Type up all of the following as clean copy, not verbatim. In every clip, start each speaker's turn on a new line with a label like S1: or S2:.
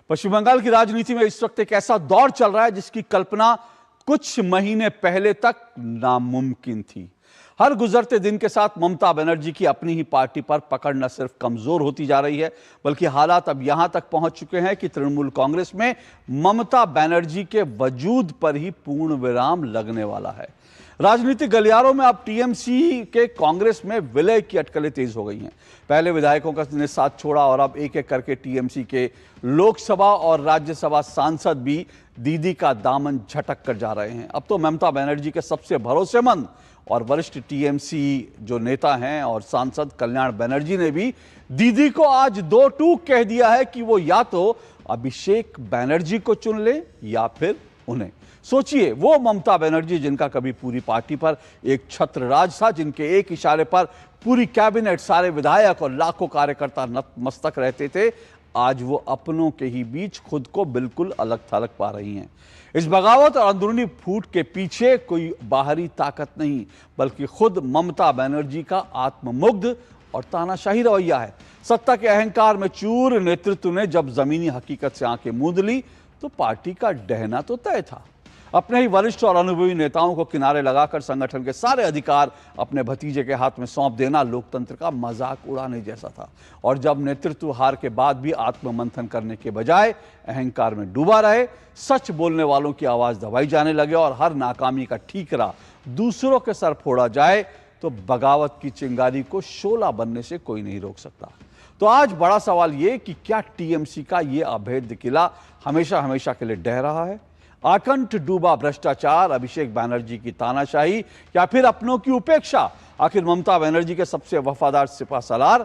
S1: पश्चिम बंगाल की राजनीति में इस वक्त एक ऐसा दौर चल रहा है जिसकी कल्पना कुछ महीने पहले तक नामुमकिन थी। हर गुजरते दिन के साथ ममता बनर्जी की अपनी ही पार्टी पर पकड़ न सिर्फ कमजोर होती जा रही है, बल्कि हालात अब यहां तक पहुंच चुके हैं कि तृणमूल कांग्रेस में ममता बनर्जी के वजूद पर ही पूर्ण विराम लगने वाला है। राजनीतिक गलियारों में अब टीएमसी के कांग्रेस में विलय की अटकलें तेज हो गई हैं। पहले विधायकों का ने साथ छोड़ा और अब एक एक करके टीएमसी के लोकसभा और राज्यसभा सांसद भी दीदी का दामन झटक कर जा रहे हैं। अब तो ममता बनर्जी के सबसे भरोसेमंद और वरिष्ठ टीएमसी जो नेता हैं और सांसद कल्याण बनर्जी ने भी दीदी को आज दो टूक कह दिया है कि वो या तो अभिषेक बनर्जी को चुन ले या फिर उन्हें। सोचिए, वो ममता बनर्जी जिनका कभी पूरी पार्टी पर एक छत्र राज था, जिनके एक इशारे पर पूरी कैबिनेट, सारे विधायक और लाखों कार्यकर्ता नतमस्तक रहते थे, आज वो अपनों के ही बीच खुद को बिल्कुल अलग थलग पा रही हैं। इस बगावत और अंदरूनी फूट के पीछे कोई बाहरी ताकत नहीं, बल्कि खुद ममता बनर्जी का आत्ममुग्ध और तानाशाही रवैया है। सत्ता के अहंकार में चूर नेतृत्व ने जब जमीनी हकीकत से आंखें मूंद ली तो पार्टी का डहना तो तय था। अपने ही वरिष्ठ और अनुभवी नेताओं को किनारे लगाकर संगठन के सारे अधिकार अपने भतीजे के हाथ में सौंप देना लोकतंत्र का मजाक उड़ाने जैसा था। और जब नेतृत्व हार के बाद भी आत्ममंथन करने के बजाय अहंकार में डूबा रहे, सच बोलने वालों की आवाज दबाई जाने लगे और हर नाकामी का ठीकरा दूसरों के सर फोड़ा जाए, तो बगावत की चिंगारी को शोला बनने से कोई नहीं रोक सकता। तो आज बड़ा सवाल ये कि क्या टीएमसी का ये अभेद्य किला हमेशा हमेशा के लिए डह रहा है? आकंठ डूबा भ्रष्टाचार, अभिषेक बनर्जी की तानाशाही या फिर अपनों की उपेक्षा? आखिर ममता बनर्जी के सबसे वफादार सिपहसालार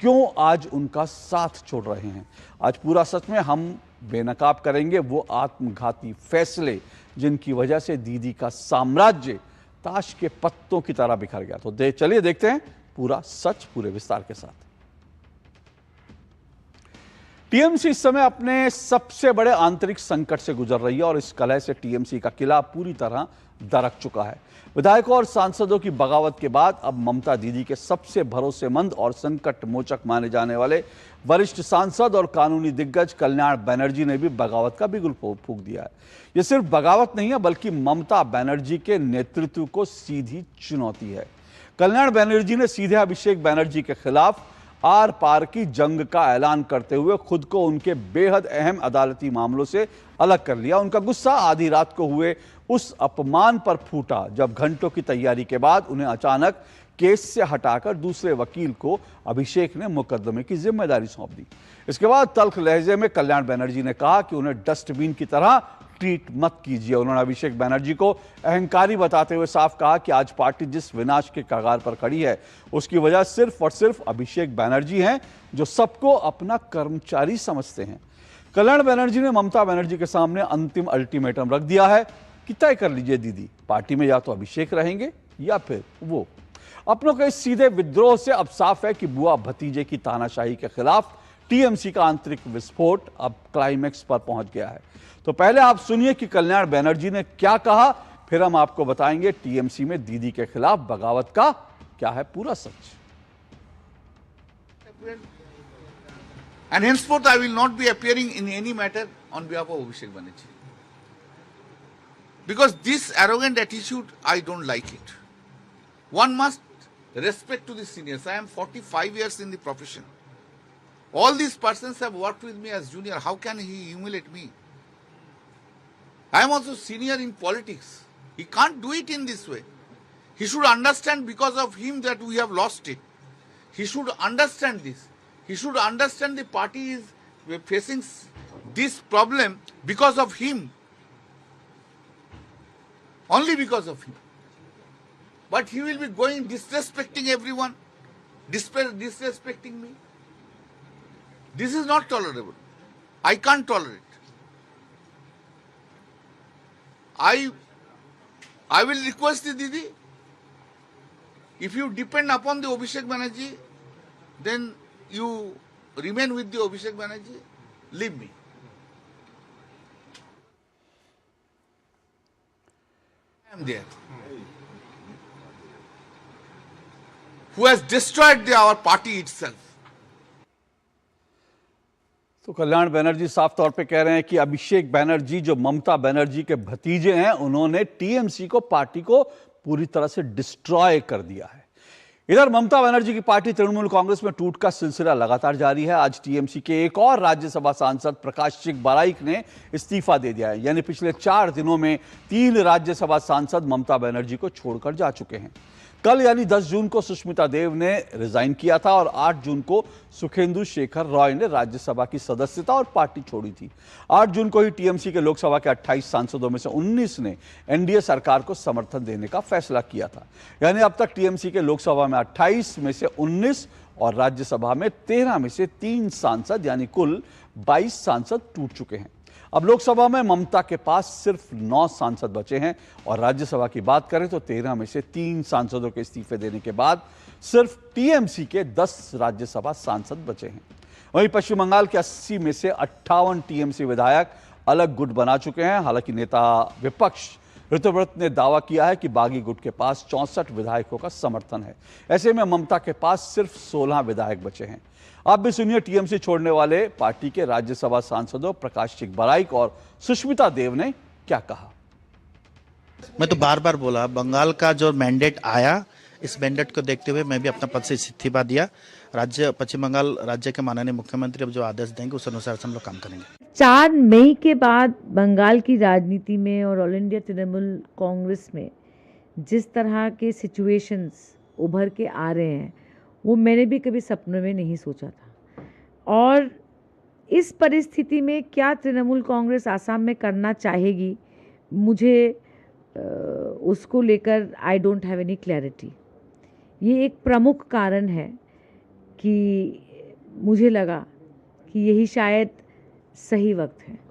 S1: क्यों आज उनका साथ छोड़ रहे हैं? आज पूरा सच में हम बेनकाब करेंगे वो आत्मघाती फैसले जिनकी वजह से दीदी का साम्राज्य ताश के पत्तों की तरह बिखर गया। तो चलिए देखते हैं पूरा सच पूरे विस्तार के साथ। टीएमसी इस समय अपने सबसे बड़े आंतरिक संकट से गुजर रही है और इस कलह से टीएमसी का किला पूरी तरह दरक चुका है। विधायकों और सांसदों की बगावत के बाद अब ममता दीदी के सबसे भरोसेमंद और संकट मोचक माने जाने वाले वरिष्ठ सांसद और कानूनी दिग्गज कल्याण बनर्जी ने भी बगावत का बिगुल फूंक दिया है। यह सिर्फ बगावत नहीं है, बल्कि ममता बनर्जी के नेतृत्व को सीधी चुनौती है। कल्याण बनर्जी ने सीधे अभिषेक बनर्जी के खिलाफ आर पार की जंग का ऐलान करते हुए खुद को उनके बेहद अहम अदालती मामलों से अलग कर लिया। उनका गुस्सा आधी रात को हुए उस अपमान पर फूटा जब घंटों की तैयारी के बाद उन्हें अचानक केस से हटाकर दूसरे वकील को अभिषेक ने मुकदमे की जिम्मेदारी सौंप दी। इसके बाद तल्ख लहजे में कल्याण बनर्जी ने कहा कि उन्हें डस्टबिन की तरह ट्रीट मत कीजिए। उन्होंने अभिषेक बनर्जी को अहंकारी बताते हुए साफ कहा कि आज पार्टी जिस विनाश के कगार पर खड़ी है उसकी वजह सिर्फ और सिर्फ अभिषेक बनर्जी हैं, जो सबको अपना कर्मचारी समझते हैं। कल्याण बनर्जी ने ममता बनर्जी के सामने अंतिम अल्टीमेटम रख दिया है कि तय कर लीजिए दीदी, पार्टी में या तो अभिषेक रहेंगे या फिर वो। अपनों के इस सीधे विद्रोह से अब साफ है कि बुआ भतीजे की तानाशाही के खिलाफ टीएमसी का आंतरिक विस्फोट अब क्लाइमैक्स पर पहुंच गया है। तो पहले आप सुनिए कि कल्याण बनर्जी ने क्या कहा, फिर हम आपको बताएंगे टीएमसी में दीदी के खिलाफ बगावत का क्या है पूरा सच।
S2: And henceforth I will not be appearing in any matter on behalf of Abhishek Banerjee. Because this arrogant attitude, I don't like it. One must respect to the seniors. I am 45 years in the profession. All these persons have worked with me as junior. How can he humiliate me? I am also senior in politics. He can't do it in this way. He should understand because of him that we have lost it. He should understand this. He should understand the party is facing this problem because of him. Only because of him. But he will be going disrespecting everyone, disrespecting me. This is not tolerable. I can't tolerate. I will request the Didi, if you depend upon the Abhishek Banerjee, then you remain with the Abhishek Banerjee, leave me. I am there. Who has destroyed our party itself.
S1: तो कल्याण बनर्जी साफ तौर पे कह रहे हैं कि अभिषेक बनर्जी जो ममता बनर्जी के भतीजे हैं, उन्होंने टीएमसी को, पार्टी को पूरी तरह से डिस्ट्रॉय कर दिया है। इधर ममता बनर्जी की पार्टी तृणमूल कांग्रेस में टूट का सिलसिला लगातार जारी है। आज टीएमसी के एक और राज्यसभा सांसद प्रकाश बाराइक ने इस्तीफा दे दिया है। यानी पिछले 4 दिनों में 3 राज्यसभा सांसद ममता बनर्जी को छोड़कर जा चुके हैं। कल यानी 10 जून को सुष्मिता देव ने रिजाइन किया था और 8 जून को सुखेंदु शेखर रॉय ने राज्यसभा की सदस्यता और पार्टी छोड़ी थी। 8 जून को ही टीएमसी के लोकसभा के 28 सांसदों में से 19 ने एनडीए सरकार को समर्थन देने का फैसला किया था। यानी अब तक टीएमसी के लोकसभा में 28 में से 19 और राज्यसभा में 13 में से 3 सांसद यानी कुल 22 सांसद टूट चुके हैं। अब लोकसभा में ममता के पास सिर्फ 9 सांसद बचे हैं और राज्यसभा की बात करें तो 13 में से 3 सांसदों के इस्तीफे देने के बाद सिर्फ टीएमसी के 10 राज्यसभा सांसद बचे हैं। वहीं पश्चिम बंगाल के 80 में से 58 टीएमसी विधायक अलग गुट बना चुके हैं। हालांकि नेता विपक्ष ऋतुव्रत ने दावा किया है कि बागी गुट के पास 64 विधायकों का समर्थन है। ऐसे में ममता के पास सिर्फ 16 विधायक बचे हैं। आप भी सुनिए टीएमसी छोड़ने वाले पार्टी के राज्यसभा सांसदों प्रकाश बाराइक और सुष्मिता देव ने क्या कहा।
S3: मैं तो बार बार बोला, बंगाल का जो मैंडेट आया, इस मैंडेट को देखते हुए मैं भी अपना पद से इस्तीफा दिया। पश्चिम बंगाल राज्य के माननीय मुख्यमंत्री अब जो आदेश देंगे उस अनुसार से हम लोग काम करेंगे।
S4: 4 मई के बाद बंगाल की राजनीति में और ऑल इंडिया तृणमूल कांग्रेस में जिस तरह के सिचुएशंस उभर के आ रहे हैं, वो मैंने भी कभी सपनों में नहीं सोचा था। और इस परिस्थिति में क्या तृणमूल कांग्रेस आसाम में करना चाहेगी, मुझे उसको लेकर I don't have any clarity. ये एक प्रमुख कारण है कि मुझे लगा कि यही शायद सही वक्त है।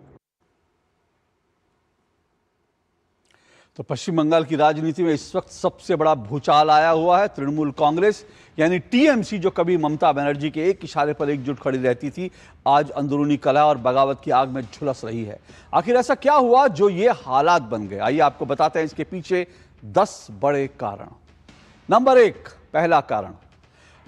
S1: तो पश्चिम बंगाल की राजनीति में इस वक्त सबसे बड़ा भूचाल आया हुआ है। तृणमूल कांग्रेस यानी टीएमसी जो कभी ममता बनर्जी के एक इशारे पर एकजुट खड़ी रहती थी, आज अंदरूनी कलह और बगावत की आग में झुलस रही है। आखिर ऐसा क्या हुआ जो ये हालात बन गए? आइए आपको बताते हैं इसके पीछे 10 बड़े कारण। नंबर 1, पहला कारण,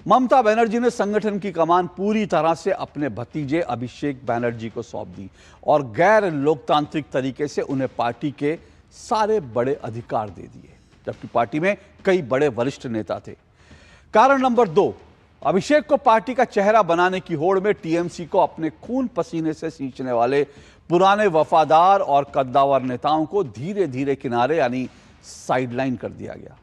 S1: ममता बनर्जी ने संगठन की कमान पूरी तरह से अपने भतीजे अभिषेक बनर्जी को सौंप दी और गैर लोकतांत्रिक तरीके से उन्हें पार्टी के सारे बड़े अधिकार दे दिए, जबकि पार्टी में कई बड़े वरिष्ठ नेता थे। कारण नंबर 2, अभिषेक को पार्टी का चेहरा बनाने की होड़ में टीएमसी को अपने खून पसीने से सींचने वाले पुराने वफादार और कद्दावर नेताओं को धीरे धीरे किनारे यानी साइडलाइन कर दिया गया।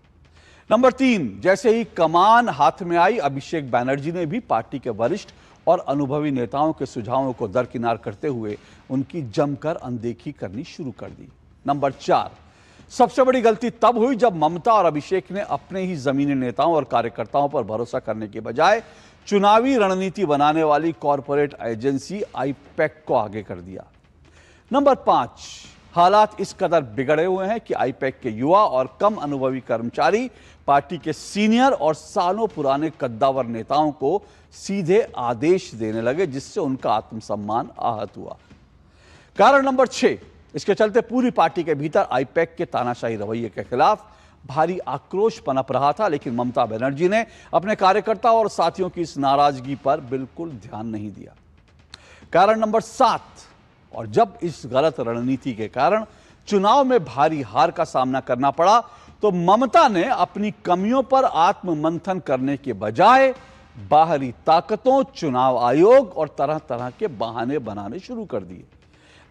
S1: नंबर 3, जैसे ही कमान हाथ में आई, अभिषेक बनर्जी ने भी पार्टी के वरिष्ठ और अनुभवी नेताओं के सुझावों को दरकिनार करते हुए उनकी जमकर अनदेखी करनी शुरू कर दी। नंबर 4, सबसे बड़ी गलती तब हुई जब ममता और अभिषेक ने अपने ही जमीनी नेताओं और कार्यकर्ताओं पर भरोसा करने के बजाय चुनावी रणनीति बनाने वाली कॉरपोरेट एजेंसी आईपैक को आगे कर दिया। नंबर 5, हालात इस कदर बिगड़े हुए हैं कि आईपैक के युवा और कम अनुभवी कर्मचारी पार्टी के सीनियर और सालों पुराने कद्दावर नेताओं को सीधे आदेश देने लगे, जिससे उनका आत्मसम्मान आहत हुआ। कारण नंबर 6, इसके चलते पूरी पार्टी के भीतर आईपैक के तानाशाही रवैये के खिलाफ भारी आक्रोश पनप रहा था, लेकिन ममता बनर्जी ने अपने कार्यकर्ताओं और साथियों की इस नाराजगी पर बिल्कुल ध्यान नहीं दिया। कारण नंबर 7, और जब इस गलत रणनीति के कारण चुनाव में भारी हार का सामना करना पड़ा, तो ममता ने अपनी कमियों पर आत्ममंथन करने के बजाय बाहरी ताकतों, चुनाव आयोग और तरह तरह के बहाने बनाने शुरू कर दिए।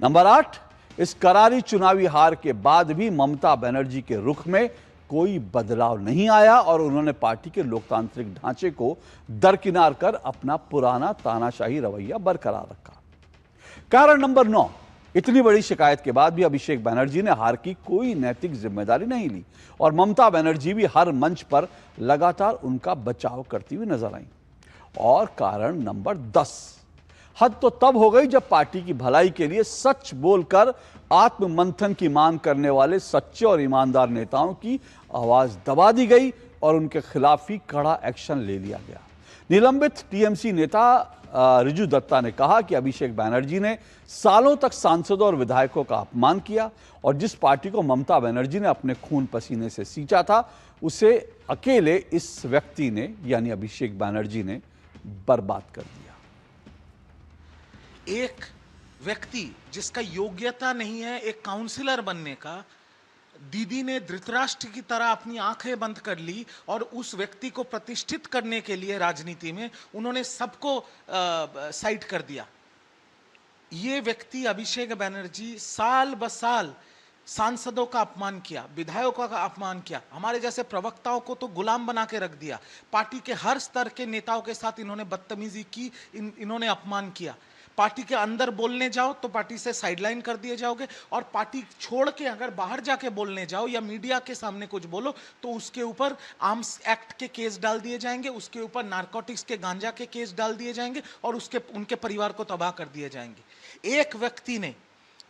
S1: नंबर 8, इस करारी चुनावी हार के बाद भी ममता बनर्जी के रुख में कोई बदलाव नहीं आया और उन्होंने पार्टी के लोकतांत्रिक ढांचे को दरकिनार कर अपना पुराना तानाशाही रवैया बरकरार रखा। कारण नंबर 9, इतनी बड़ी शिकायत के बाद भी अभिषेक बनर्जी ने हार की कोई नैतिक जिम्मेदारी नहीं ली और ममता बनर्जी भी हर मंच पर लगातार उनका बचाव करती हुई नजर आई। और कारण नंबर 10, हद तो तब हो गई जब पार्टी की भलाई के लिए सच बोलकर आत्ममंथन की मांग करने वाले सच्चे और ईमानदार नेताओं की आवाज दबा दी गई और उनके खिलाफ ही कड़ा एक्शन ले लिया गया। निलंबित टीएमसी नेता रिजू दत्ता ने कहा कि अभिषेक बनर्जी ने सालों तक सांसदों और विधायकों का अपमान किया और जिस पार्टी को ममता बनर्जी ने अपने खून पसीने से सींचा था, उसे अकेले इस व्यक्ति ने यानी अभिषेक बनर्जी ने बर्बाद कर दिया।
S5: एक व्यक्ति जिसका योग्यता नहीं है एक काउंसिलर बनने का, दीदी ने धृतराष्ट्र की तरह अपनी आंखें बंद कर ली और उस व्यक्ति को प्रतिष्ठित करने के लिए राजनीति में उन्होंने सबको साइड कर दिया। ये व्यक्ति अभिषेक बनर्जी साल ब साल सांसदों का अपमान किया, विधायकों का अपमान किया, हमारे जैसे प्रवक्ताओं को तो गुलाम बना के रख दिया। पार्टी के हर स्तर के नेताओं के साथ इन्होंने बदतमीजी की, इन्होंने अपमान किया। पार्टी के अंदर बोलने जाओ तो पार्टी से साइडलाइन कर दिए जाओगे, और पार्टी छोड़ के अगर बाहर जाके बोलने जाओ या मीडिया के सामने कुछ बोलो तो उसके ऊपर आर्म्स एक्ट के केस डाल दिए जाएंगे, उसके ऊपर नारकोटिक्स के गांजा के केस डाल दिए जाएंगे और उनके परिवार को तबाह कर दिए जाएंगे। एक व्यक्ति ने,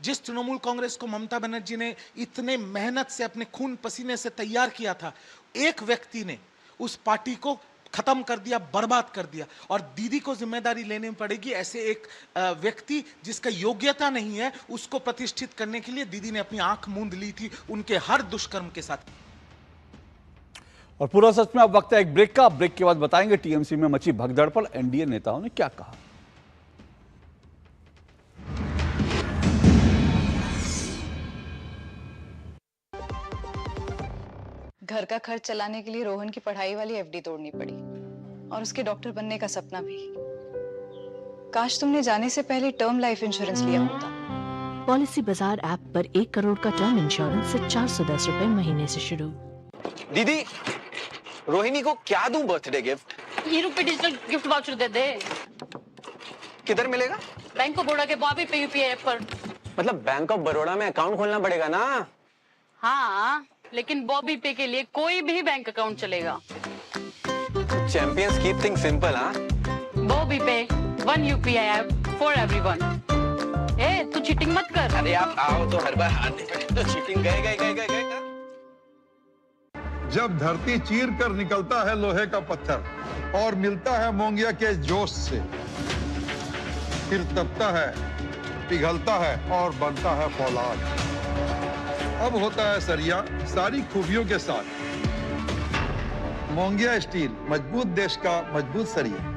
S5: जिस तृणमूल कांग्रेस को ममता बनर्जी ने इतने मेहनत से अपने खून पसीने से तैयार किया था, एक व्यक्ति ने उस पार्टी को खत्म कर दिया, बर्बाद कर दिया। और दीदी को जिम्मेदारी लेनी पड़ेगी। ऐसे एक व्यक्ति जिसका योग्यता नहीं है उसको प्रतिष्ठित करने के लिए दीदी ने अपनी आंख मूंद ली थी उनके हर दुष्कर्म के साथ।
S1: और पूरा सच में अब वक्त है एक ब्रेक का। ब्रेक के बाद बताएंगे टीएमसी में मची भगदड़ पर एनडीए नेताओं ने क्या कहा।
S6: घर का खर्च चलाने के लिए रोहन की पढ़ाई वाली एफडी तोड़नी पड़ी और उसके डॉक्टर बनने का सपना भी। काश तुमने जाने से पहले टर्म लाइफ इंश्योरेंस लिया होता।
S7: पॉलिसी बाजार ऐप पर 1 करोड़ का टर्म इंश्योरेंस से 410 रुपए महीने से शुरू।
S8: दीदी, रोहिणी को क्या दूं बर्थडे गिफ्ट?
S9: ये रुपए डिजिटल गिफ्ट वाउचर दे दे।
S8: किधर मिलेगा?
S9: बैंक ऑफ बड़ौदा के बॉबी पे यूपीआई ऐप पर।
S8: मतलब बैंक ऑफ बड़ौदा में अकाउंट खोलना पड़ेगा ना?
S9: हाँ, लेकिन बॉबी पे के लिए कोई भी बैंक अकाउंट चलेगा।
S8: चैंपियंस कीप थिंग्स सिंपल, हाँ?
S9: Bobby pay, one UPI app for everyone. ए, तू चीटिंग मत कर।
S8: अरे आप आओ तो हर बार हाथ निकले तो चीटिंग गए।
S10: जब धरती चीर कर निकलता है लोहे का पत्थर और मिलता है मोंगिया के जोश से, फिर तपता है, पिघलता है और बनता है फौलाद। अब होता है सरिया सारी खूबियों के साथ। मोंगिया स्टील, मजबूत देश का मजबूत सरिया।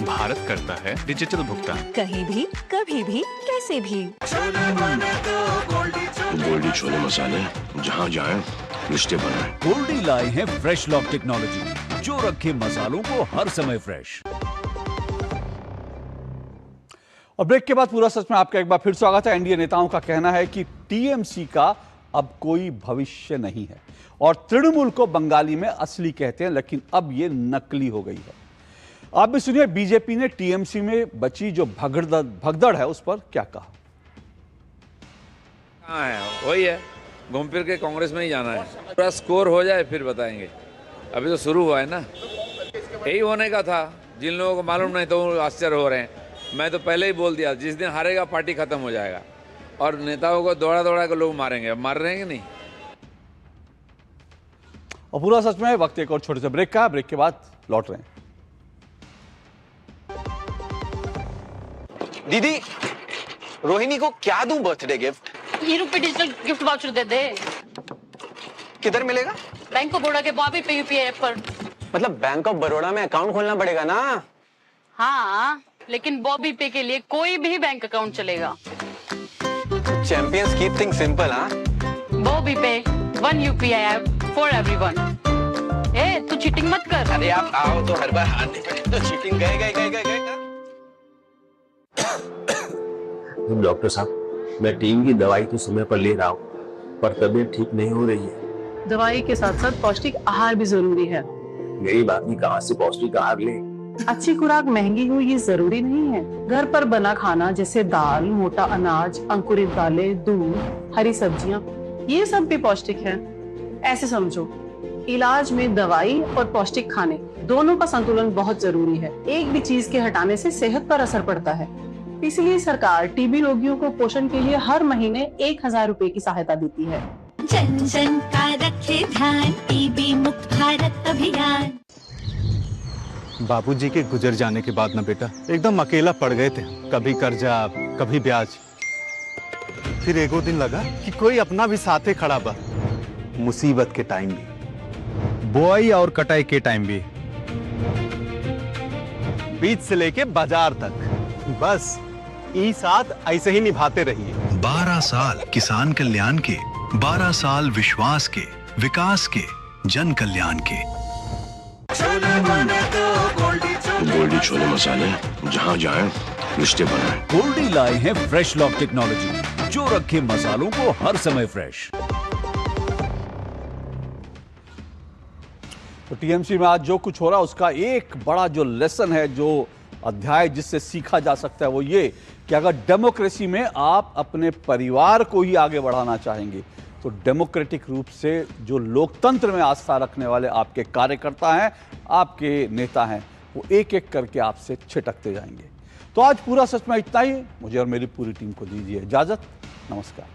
S11: भारत करता है डिजिटल भुगतान
S7: कहीं भी, कभी भी, कैसे भी।
S11: गोल्डी छोले मसाले जहाँ जाए रिश्ते बनाए।
S12: गोल्डी लाए हैं फ्रेश लॉक टेक्नोलॉजी जो रखे मसालों को हर समय फ्रेश।
S1: और ब्रेक के बाद पूरा सच में आपका एक बार फिर स्वागत है। एनडीए नेताओं का कहना है कि टीएमसी का अब कोई भविष्य नहीं है और तृणमूल को बंगाली में असली कहते हैं, लेकिन अब ये नकली हो गई है। आप भी सुनिए बीजेपी ने टीएमसी में बची जो भगदड़ है उस पर क्या कहा।
S13: कहाँ है? वही है, घूम फिर के कांग्रेस में ही जाना है। पूरा स्कोर हो जाए फिर बताएंगे, अभी तो शुरू हुआ है ना। यही होने का था, जिन लोगों को मालूम नहीं तो आश्चर्य हो रहे हैं। मैं तो पहले ही बोल दिया, जिस दिन हारेगा पार्टी खत्म हो जाएगा और नेताओं को दौड़ा दौड़ा के लोग मारेंगे। अब मार रहे हैं कि नहीं?
S1: और पूरा सच में वक्त एक और छोटे से ब्रेक का। ब्रेक के बाद लौट रहे हैं।
S8: दीदी, रोहिणी को क्या दूं बर्थडे गिफ्ट?
S9: ये रुपए डिजिटल गिफ्ट वाउचर दे दे।
S8: किधर मिलेगा?
S9: बैंक ऑफ बड़ौदा के बॉबी पे यूपीआई ऐप पर।
S8: मतलब बैंक ऑफ बड़ौदा में अकाउंट खोलना पड़ेगा ना?
S9: हाँ, लेकिन बॉबी पे के लिए कोई भी बैंक अकाउंट चलेगा।
S8: चैंपियंस कीप थिंग्स सिंपल, हाँ?
S9: Bobby pay, one UPI app for everyone. ए, तू चीटिंग मत कर।
S8: अरे आप आओ तो हर बार हाथ निकले तो चीटिंग गए।
S14: डॉक्टर साहब, मैं टीम की दवाई तो समय पर ले रहा हूँ,
S11: पर तबीयत ठीक नहीं हो रही है।
S9: दवाई के साथ साथ पौष्टिक आहार भी जरूरी है।
S11: गरीब आदमी कहाँ से पौष्टिक आहार ले?
S9: अच्छी खुराक महंगी हो ये जरूरी नहीं है। घर पर बना खाना जैसे दाल, मोटा अनाज, अंकुरित दालें, दूध, हरी सब्जियां, ये सब भी पौष्टिक है। ऐसे समझो, इलाज में दवाई और पौष्टिक खाने दोनों का संतुलन बहुत जरूरी है। एक भी चीज के हटाने से सेहत पर असर पड़ता है। इसलिए सरकार टीबी रोगियों को पोषण के लिए हर महीने 1000 रुपए की सहायता देती है।
S14: जन जन का रखे ध्यान, टीबी मुक्त भारत अभियान।
S15: बाबूजी के गुजर जाने के बाद ना बेटा एकदम अकेला पड़ गए थे। कभी कर्जा, कभी ब्याज। फिर एगो दिन लगा कि कोई अपना भी साथे खड़ा बा। मुसीबत के टाइम भी, बुआई और कटाई के टाइम भी, बीज से लेके बाजार तक, बस ई साथ ऐसे ही निभाते रहिए।
S16: 12 साल किसान कल्याण के, 12 साल विश्वास के, विकास के, जन कल्याण के।
S11: गोल्डी छोले मसाले, जहाँ जाए रिश्ते बनाए।
S12: गोल्डी लाए हैं फ्रेश लॉक टेक्नोलॉजी, जो रखे मसालों को हर समय फ्रेश।
S1: तो टीएमसी में आज जो कुछ हो रहा है उसका एक बड़ा जो लेसन है, जो अध्याय जिससे सीखा जा सकता है, वो ये कि अगर डेमोक्रेसी में आप अपने परिवार को ही आगे बढ़ाना चाहेंगे तो डेमोक्रेटिक रूप से जो लोकतंत्र में आस्था रखने वाले आपके कार्यकर्ता हैं, आपके नेता हैं, वो एक एक करके आपसे छिटकते जाएंगे। तो आज पूरा सच में इतना ही। मुझे और मेरी पूरी टीम को दीजिए इजाजत। नमस्कार।